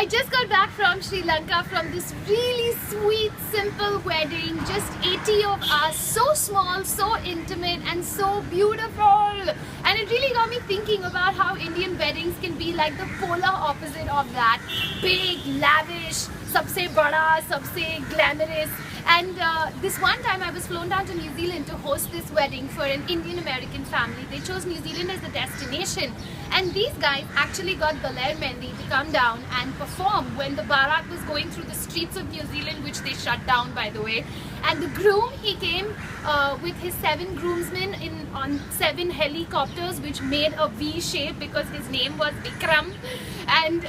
just got back from Sri Lanka from this really sweet, simple wedding. Just 80 of us, so small, so intimate and so beautiful. And it really got me thinking about how Indian weddings can be like the polar opposite of that. Big, lavish, sabse bada, sabse glamorous. And this one time I was flown down to New Zealand to host this wedding for an Indian American family. They chose New Zealand as the destination. And these guys actually got Balair Mehndi to come down and perform when the Bharat was going through the streets of New Zealand, which they shut down, by the way. And the groom, he came with his 7 groomsmen on 7 helicopters, which made a V shape because his name was Vikram. And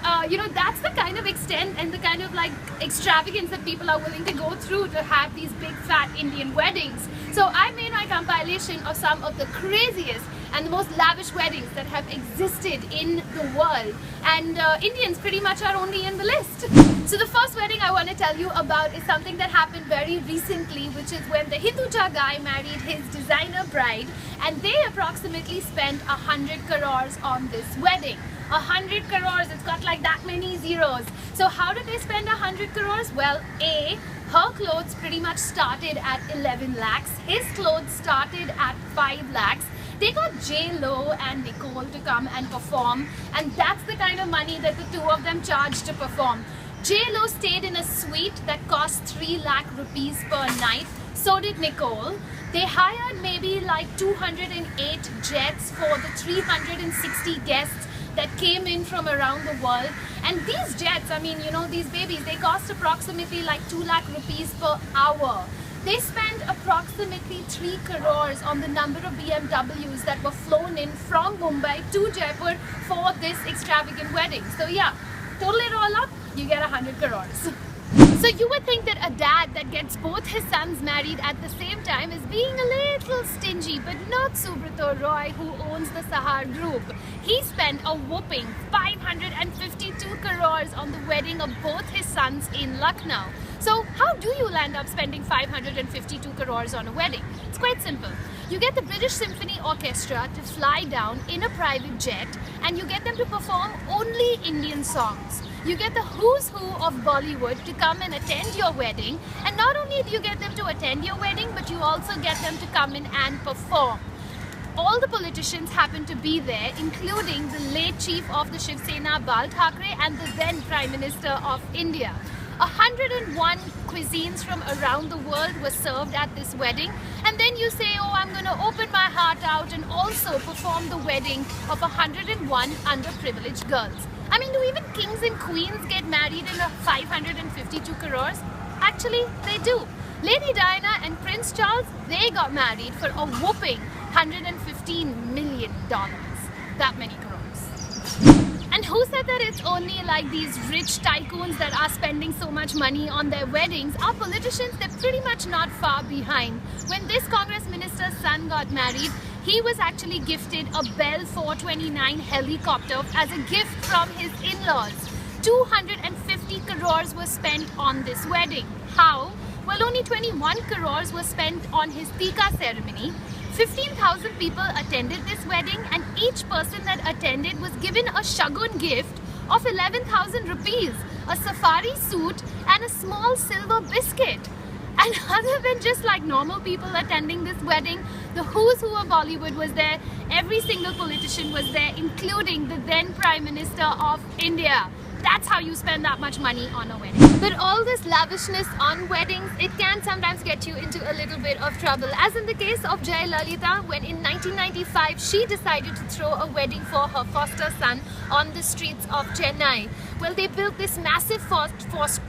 that's the kind of extent and the kind of like extravagance that people are willing to go through to have these big fat Indian weddings. So I made my compilation of some of the craziest and the most lavish weddings that have existed in the world, and Indians pretty much are only in the list. So the first wedding I want to tell you about is something that happened very recently, which is when the Hinduja guy married his designer bride, and they approximately spent 100 crores on this wedding. 100 crores, it's got like that many zeros. So how did they spend 100 crores? Well, A, her clothes pretty much started at 11 lakhs, his clothes started at 5 lakhs. They got J-Lo and Nicole to come and perform, and that's the kind of money that the two of them charged to perform. J-Lo stayed in a suite that cost 3 lakh rupees per night. So did Nicole. They hired maybe like 208 jets for the 360 guests that came in from around the world. And these jets, I mean, these babies, they cost approximately like 2 lakh rupees per hour. They spent approximately 3 crores on the number of BMWs that were flown in from Mumbai to Jaipur for this extravagant wedding. So yeah, total it all up, you get 100 crores. So you would think that a dad that gets both his sons married at the same time is being a little stingy, but not Subrata Roy, who owns the Sahar Group. He spent a whopping 552 crores on the wedding of both his sons in Lucknow. So how do you land up spending 552 crores on a wedding? It's quite simple. You get the British Symphony Orchestra to fly down in a private jet, and you get them to perform only Indian songs. You get the who's who of Bollywood to come and attend your wedding, and not only do you get them to attend your wedding, but you also get them to come in and perform. All the politicians happen to be there, including the late chief of the Shiv Sena, Bal Thackeray, and the then Prime Minister of India. 101 cuisines from around the world were served at this wedding, and then you say, oh, I'm going to open my heart out and also perform the wedding of 101 underprivileged girls. I mean, do even kings and queens get married in a 552 crores? Actually, they do. Lady Diana and Prince Charles, they got married for a whopping $115 million. That many crores. And who said that it's only like these rich tycoons that are spending so much money on their weddings? Our politicians, they're pretty much not far behind. When this Congress minister's son got married, he was actually gifted a Bell 429 helicopter as a gift from his in-laws. 250 crores was spent on this wedding. How? Well, only 21 crores was spent on his Tika ceremony. 15,000 people attended this wedding, and each person that attended was given a shagun gift of 11,000 rupees, a safari suit and a small silver biscuit. And other than just like normal people attending this wedding, the who's who of Bollywood was there, every single politician was there, including the then Prime Minister of India. That's how you spend that much money on a wedding. But all this lavishness on weddings, it can sometimes get you into a little bit of trouble. As in the case of Jayalalitha, when in 1995 she decided to throw a wedding for her foster son on the streets of Chennai. Well, they built this massive fortress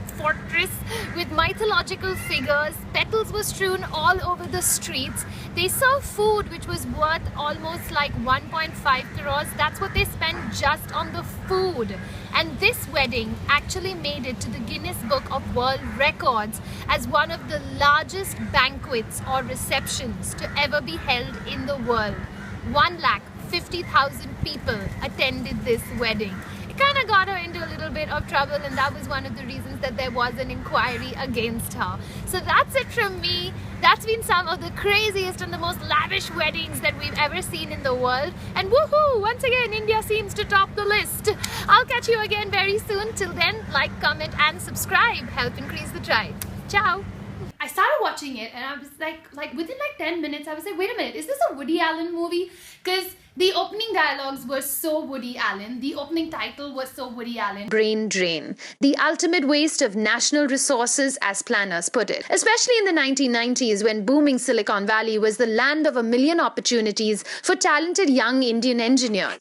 with mythological figures. Petals were strewn all over the streets. They served food which was worth almost like 1.5 crores. That's what they spent just on the food. And this wedding actually made it to the Guinness Book of World Records as one of the largest banquets or receptions to ever be held in the world. 150,000 people attended this wedding. It kind of got her into a little bit of trouble, and that was one of the reasons that there was an inquiry against her. So that's it from me. That's been some of the craziest and the most lavish weddings that we've ever seen in the world. And woohoo! Once again, India seems to top the list. I'll catch you to you again very soon. Till then, like, comment and subscribe. Help increase the drive. Ciao. I started watching it and I was like within 10 minutes, I was like, wait a minute, is this a Woody Allen movie? Because the opening dialogues were so Woody Allen. The opening title was so Woody Allen. Brain drain, the ultimate waste of national resources, as planners put it. Especially in the 1990s, when booming Silicon Valley was the land of a million opportunities for talented young Indian engineers.